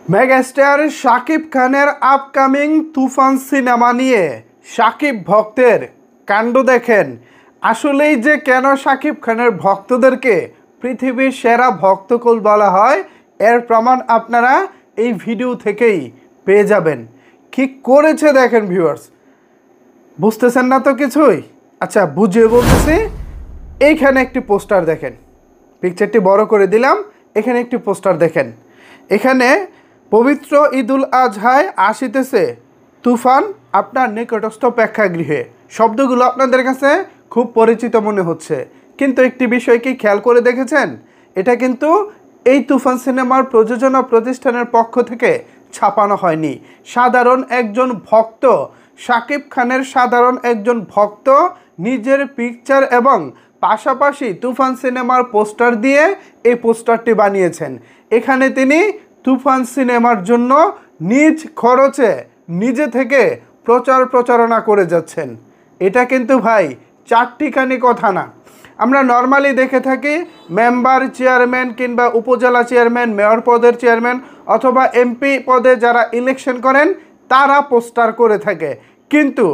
Megastar Shakib খানের upcoming তুফান cinema নিয়ে শাকিব ভক্তের কাণ্ড দেখেন। আসলেই যে কেন শাকিব খানের ভক্তদেরকে পৃথিবীর সেরা ভক্তকুল বলা হয় এর প্রমাণ আপনারা এই ভিডিও থেকেই পেয়ে যাবেন। কি করেছে দেখেন ভিউয়ার্স, বুঝতেছেন না তো কিছুই? আচ্ছা বুঝিয়ে বলতেছি। এইখানে একটি পোস্টার দেখেন, পিকচারটি বড় করে দিলাম। এখানে একটি পোস্টার দেখেন, এখানে পবিত্র ঈদুল আজহায় আসিতেছে তুফান আপনার নিকটস্থ প্রেক্ষাগৃহে। শব্দগুলো আপনাদের কাছে খুব পরিচিত মনে হচ্ছে, কিন্তু একটি বিষয় কি খেয়াল করে দেখেছেন? এটা কিন্তু এই তুফান সিনেমার প্রযোজনা প্রতিষ্ঠানের পক্ষ থেকে ছাপানো হয়নি। সাধারণ একজন ভক্ত, শাকিব খানের সাধারণ একজন ভক্ত নিজের পিকচার এবং পাশাপাশি তুফান সিনেমার পোস্টার দিয়ে এই পোস্টারটি বানিয়েছেন। এখানে তিনি তুফান সিনেমার জন্য নিজ খরচে নিজে থেকে প্রচারণা করে যাচ্ছেন। এটা কিন্তু ভাই চারটিখানি কথা না। আমরা নর্মালি দেখে থাকি মেম্বার, চেয়ারম্যান কিংবা উপজেলা চেয়ারম্যান, মেয়র পদের চেয়ারম্যান অথবা এমপি পদে যারা ইলেকশন করেন তারা পোস্টার করে থাকে, কিন্তু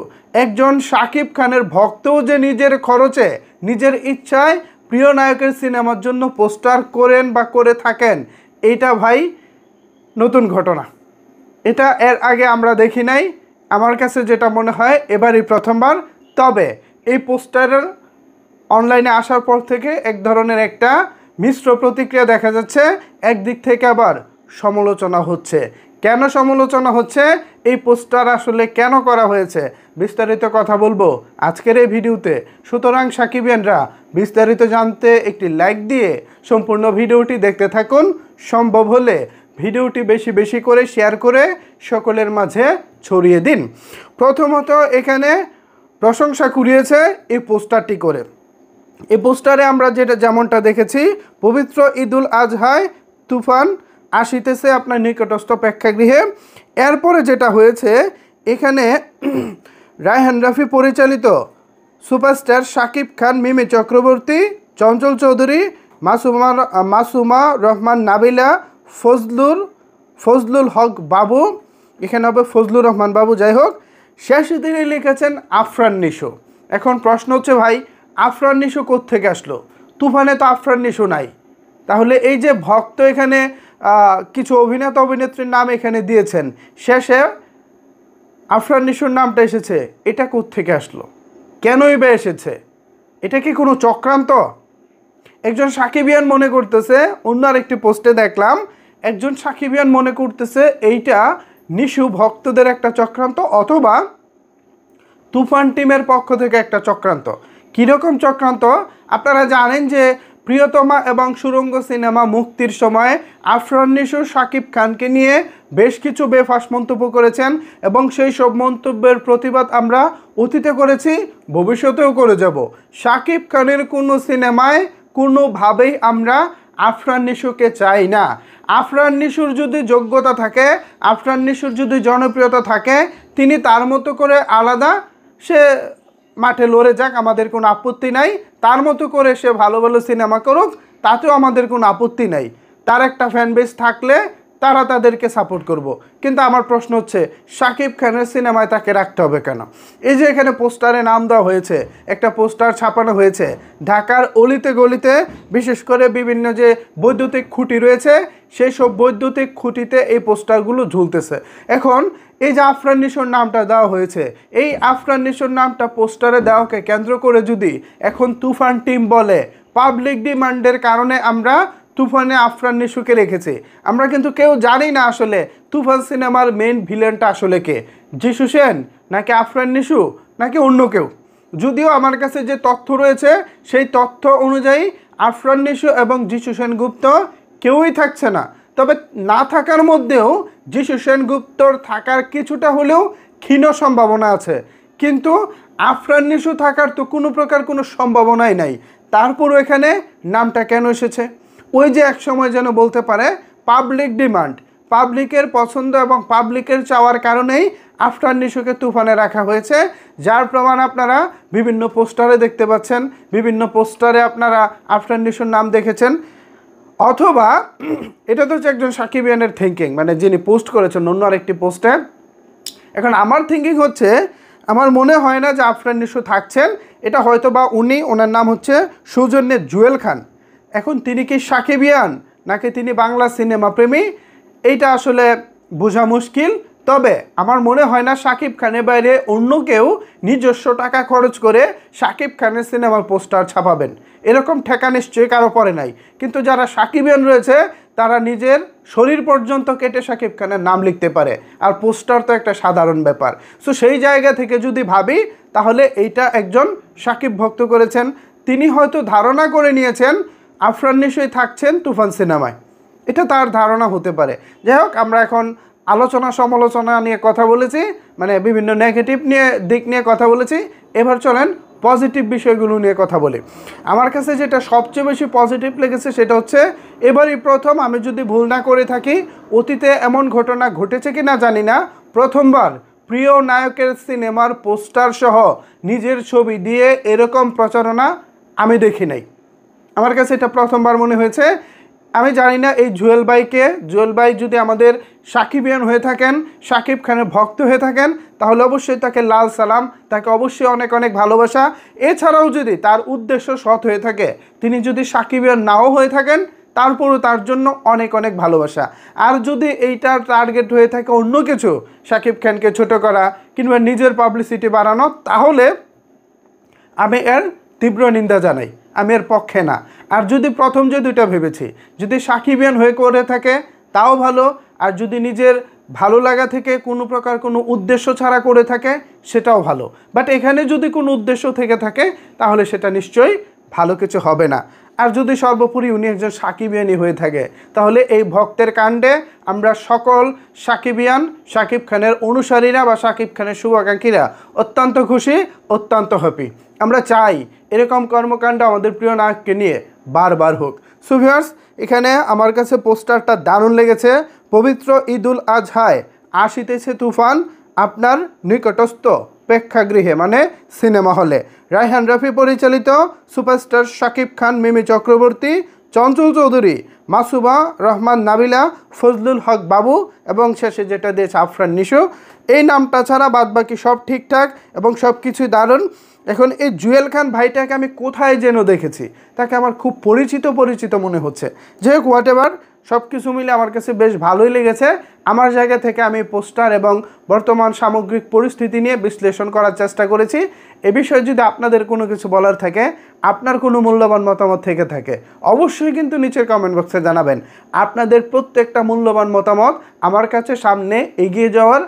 একজন শাকিব খানের ভক্তও যে নিজের খরচে নিজের ইচ্ছায় প্রিয় নায়কের সিনেমার জন্য পোস্টার করেন বা করে থাকেন, এটা ভাই নতুন ঘটনা। এটা এর আগে আমরা দেখি নাই। আমার কাছে যেটা মনে হয় এবারই প্রথমবার। তবে এই পোস্টারের অনলাইনে আসার পর থেকে এক ধরনের একটা মিশ্র প্রতিক্রিয়া দেখা যাচ্ছে। একদিক থেকে আবার সমালোচনা হচ্ছে। কেন সমালোচনা হচ্ছে, এই পোস্টার আসলে কেন করা হয়েছে, বিস্তারিত কথা বলবো আজকের এই ভিডিওতে। সুতরাং সাকিবিয়ানরা বিস্তারিত জানতে একটি লাইক দিয়ে সম্পূর্ণ ভিডিওটি দেখতে থাকুন। সম্ভব হলে ভিডিওটি বেশি বেশি করে শেয়ার করে সকলের মাঝে ছড়িয়ে দিন। প্রথমত এখানে প্রশংসা কুড়িয়েছে এই পোস্টারটি করে। এই পোস্টারে আমরা যেমনটা দেখেছি, পবিত্র ঈদুল আজহায় তুফান আসিতেছে আপনার নিকটস্থ প্রেক্ষাগৃহে। এরপরে যেটা হয়েছে, এখানে রায়হান রাফি পরিচালিত সুপারস্টার শাকিব খান, মিমি চক্রবর্তী, চঞ্চল চৌধুরী, মাসুমা রহমান নাবিলা, ফজলুল হক বাবু, এখানে হবে ফজলুর রহমান বাবু, যাই হোক, শেষে তিনি লিখেছেন আফরান নিশো। এখন প্রশ্ন হচ্ছে ভাই, আফরান নিশো কোত্থেকে আসলো? তুফানে তো আফরান নিশো নাই। তাহলে এই যে ভক্ত এখানে কিছু অভিনেতা অভিনেত্রীর নাম এখানে দিয়েছেন, শেষে আফরান নিশোর নামটা এসেছে, এটা কোত্থেকে আসলো? কেনই বা এসেছে? এটা কি কোনো চক্রান্ত? একজন সাকিবিয়ান মনে করতেছে, অন্য আরেকটি পোস্টে দেখলাম একজন সাকিবিয়ান মনে করতেছে এইটা নিশু ভক্তদের একটা চক্রান্ত অথবা তুফান টিমের পক্ষ থেকে একটা চক্রান্ত। কীরকম চক্রান্ত? আপনারা জানেন যে প্রিয়তমা এবং সুরঙ্গ সিনেমা মুক্তির সময় আফরান নিশো শাকিব খানকে নিয়ে বেশ কিছু বেফাঁস মন্তব্য করেছেন এবং সেই সব মন্তব্যের প্রতিবাদ আমরা অতীতে করেছি, ভবিষ্যতেও করে যাব। শাকিব খানের কোনো সিনেমায় কোনোভাবেই আমরা আফরান নিশোকে চাই না। আফরান নিশোর যদি যোগ্যতা থাকে, আফরান নিশোর যদি জনপ্রিয়তা থাকে, তিনি তার মতো করে আলাদা সে মাঠে লড়ে যাক, আমাদের কোনো আপত্তি নাই। তার মতো করে সে ভালো ভালো সিনেমা করুক, তাতেও আমাদের কোনো আপত্তি নাই। তার একটা ফ্যান বেস থাকলে তারা তাদেরকে সাপোর্ট করব। কিন্তু আমার প্রশ্ন হচ্ছে, শাকিব খানের সিনেমায় তাকে রাখতে হবে কেন? এই যে এখানে পোস্টারে নাম দেওয়া হয়েছে, একটা পোস্টার ছাপানো হয়েছে ঢাকার অলিতে গলিতে, বিশেষ করে বিভিন্ন যে বৈদ্যুতিক খুঁটি রয়েছে সেই সব বৈদ্যুতিক খুঁটিতে এই পোস্টারগুলো ঝুলতেছে। এখন এই যে আফরান নিশোর নামটা দেওয়া হয়েছে, এই আফরান নিশোর নামটা পোস্টারে দেওয়াকে কেন্দ্র করে যদি এখন তুফান টিম বলে পাবলিক ডিমান্ডের কারণে আমরা তুফানে আফরান নিশোকে রেখেছি, আমরা কিন্তু কেউ জানি না আসলে তুফান সিনেমার মেন ভিলেনটা আসলে কে, যিশু সেন নাকি আফরান নিশো নাকি অন্য কেউ। যদিও আমার কাছে যে তথ্য রয়েছে সেই তথ্য অনুযায়ী আফরান নিশো এবং যিশু সেনগুপ্ত কেউই থাকছে না। তবে না থাকার মধ্যেও যিশু সেনগুপ্তর থাকার কিছুটা হলেও ক্ষীণ সম্ভাবনা আছে, কিন্তু আফরান নিশো থাকার তো কোনো প্রকার কোনো সম্ভাবনাই নাই। তারপরও এখানে নামটা কেন এসেছে? ওই যে এক সময় যেন বলতে পারে পাবলিক ডিমান্ড, পাবলিকের পছন্দ এবং পাবলিকের চাওয়ার কারণেই আফরান নিশোকে তুফানে রাখা হয়েছে, যার প্রমাণ আপনারা বিভিন্ন পোস্টারে দেখতে পাচ্ছেন। বিভিন্ন পোস্টারে আপনারা আফরান নিশোর নাম দেখেছেন। অথবা এটা তো হচ্ছে একজন সাকিবিয়ানের থিঙ্কিং, মানে যিনি পোস্ট করেছেন অন্য আরেকটি পোস্টে। এখন আমার থিঙ্কিং হচ্ছে, আমার মনে হয় না যে আফরান নিশো থাকছেন। এটা হয়তো বা ওনার নাম হচ্ছে সৌজন্যে জুয়েল খান। এখন তিনি কি সাকিবিয়ান নাকি তিনি বাংলা সিনেমা প্রেমী, এইটা আসলে বোঝা মুশকিল। তবে আমার মনে হয় না শাকিব খানের বাইরে অন্য কেউ নিজস্ব টাকা খরচ করে শাকিব খানের সিনেমার পোস্টার ছাপাবেন, এরকম ঠেকা নিশ্চয়ই কারো পরে নাই। কিন্তু যারা সাকিবিয়ান রয়েছে তারা নিজের শরীর পর্যন্ত কেটে শাকিব খানের নাম লিখতে পারে, আর পোস্টার তো একটা সাধারণ ব্যাপার। সো সেই জায়গা থেকে যদি ভাবি, তাহলে এইটা একজন সাকিব ভক্ত করেছেন। তিনি হয়তো ধারণা করে নিয়েছেন আফরান নিশোই থাকছেন তুফান সিনেমায়, এটা তার ধারণা হতে পারে। যাই হোক, আমরা এখন আলোচনা সমালোচনা নিয়ে কথা বলেছি, মানে বিভিন্ন নেগেটিভ দিক নিয়ে কথা বলেছি। এবার চলেন পজিটিভ বিষয়গুলো নিয়ে কথা বলি। আমার কাছে যেটা সবচেয়ে বেশি পজিটিভ লেগেছে সেটা হচ্ছে, এবারই প্রথম, আমি যদি ভুল না করে থাকি, অতীতে এমন ঘটনা ঘটেছে কি না জানি না, প্রথমবার প্রিয় নায়কের সিনেমার পোস্টার সহ নিজের ছবি দিয়ে এরকম প্রচারণা আমি দেখি নাই। আমার কাছে এটা প্রথমবার মনে হয়েছে। আমি জানি না এই জুয়েল ভাই যদি আমাদের সাকিবিয়ান হয়ে থাকেন, শাকিব খানের ভক্ত হয়ে থাকেন, তাহলে অবশ্যই তাকে লাল সালাম, তাকে অবশ্যই অনেক অনেক ভালোবাসা। এছাড়াও যদি তার উদ্দেশ্য সৎ হয়ে থাকে, তিনি যদি সাকিবিয়ান নাও হয়ে থাকেন, তারপরও তার জন্য অনেক অনেক ভালোবাসা। আর যদি এইটার টার্গেট হয়ে থাকে অন্য কিছু, শাকিব খানকে ছোট করা কিংবা নিজের পাবলিসিটি বাড়ানো, তাহলে আমি এর তীব্র নিন্দা জানাই, আমি এর পক্ষে না। আর যদি প্রথম যে দুইটা ভেবেছি, যদি সাকিবিয়ান হয়ে করে থাকে তাও ভালো, আর যদি নিজের ভালো লাগা থেকে কোনো প্রকার কোনো উদ্দেশ্য ছাড়া করে থাকে সেটাও ভালো। বাট এখানে যদি কোনো উদ্দেশ্য থেকে থাকে তাহলে সেটা নিশ্চয়ই ভালো কিছু হবে না। আর যদি সর্বোপরি উনি একজন সাকিবিয়ানই হয়ে থাকে, তাহলে এই ভক্তের কাণ্ডে আমরা সকল সাকিবিয়ান, শাকিব খানের অনুসারীরা বা শাকিব খানের শুভাকাঙ্ক্ষীরা অত্যন্ত খুশি, অত্যন্ত হ্যাপি। আমরা চাই এরকম কর্মকাণ্ড আমাদের প্রিয় নায়ককে নিয়ে বারবার হোক। সো ভিউয়ার্স, এখানে আমার কাছে পোস্টারটা দারুণ লেগেছে। পবিত্র ঈদুল আজহায় আসিতেছে তুফান আপনার নিকটস্থ প্রেক্ষাগৃহে, মানে সিনেমা হলে। রায়হান রাফি পরিচালিত, সুপারস্টার শাকিব খান, মিমি চক্রবর্তী, চঞ্চল চৌধুরী, মাসুবা রহমান নাবিলা, ফজলুল হক বাবু এবং শেষে যেটা দিয়েছে আফরান নিশো। এই নামটা ছাড়া বাদবাকি সব ঠিকঠাক এবং সব কিছুই দারুণ। এখন এই জুয়েল খান ভাইটাকে আমি কোথায় যেন দেখেছি, তাকে আমার খুব পরিচিত মনে হচ্ছে। যাই হোক, হোয়াট এভার, সব কিছু মিলে আমার কাছে বেশ ভালোই লেগেছে। আমার জায়গা থেকে আমি পোস্টার এবং বর্তমান সামগ্রিক পরিস্থিতি নিয়ে বিশ্লেষণ করার চেষ্টা করেছি। এ বিষয়ে যদি আপনাদের কোনো কিছু বলার থাকে, আপনার কোনো মূল্যবান মতামত থেকে থাকে, অবশ্যই কিন্তু নিচের কমেন্ট বক্সে জানাবেন। আপনাদের প্রত্যেকটা মূল্যবান মতামত আমার কাছে সামনে এগিয়ে যাওয়ার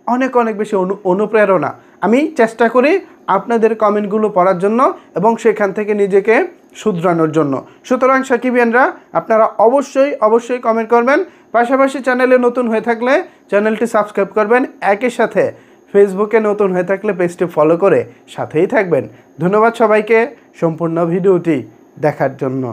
অনেক অনেক বেশি অনুপ্রেরণা। আমি চেষ্টা করি আপনাদের কমেন্টগুলো পড়ার জন্য এবং সেখান থেকে নিজেকে শুধরানোর জন্য। সুতরাং সাকিবিয়ানরা, আপনারা অবশ্যই কমেন্ট করবেন। পাশাপাশি চ্যানেলে নতুন হয়ে থাকলে চ্যানেলটি সাবস্ক্রাইব করবেন। একই সাথে ফেসবুকে নতুন হয়ে থাকলে পেজটি ফলো করে সাথেই থাকবেন। ধন্যবাদ সবাইকে সম্পূর্ণ ভিডিওটি দেখার জন্য।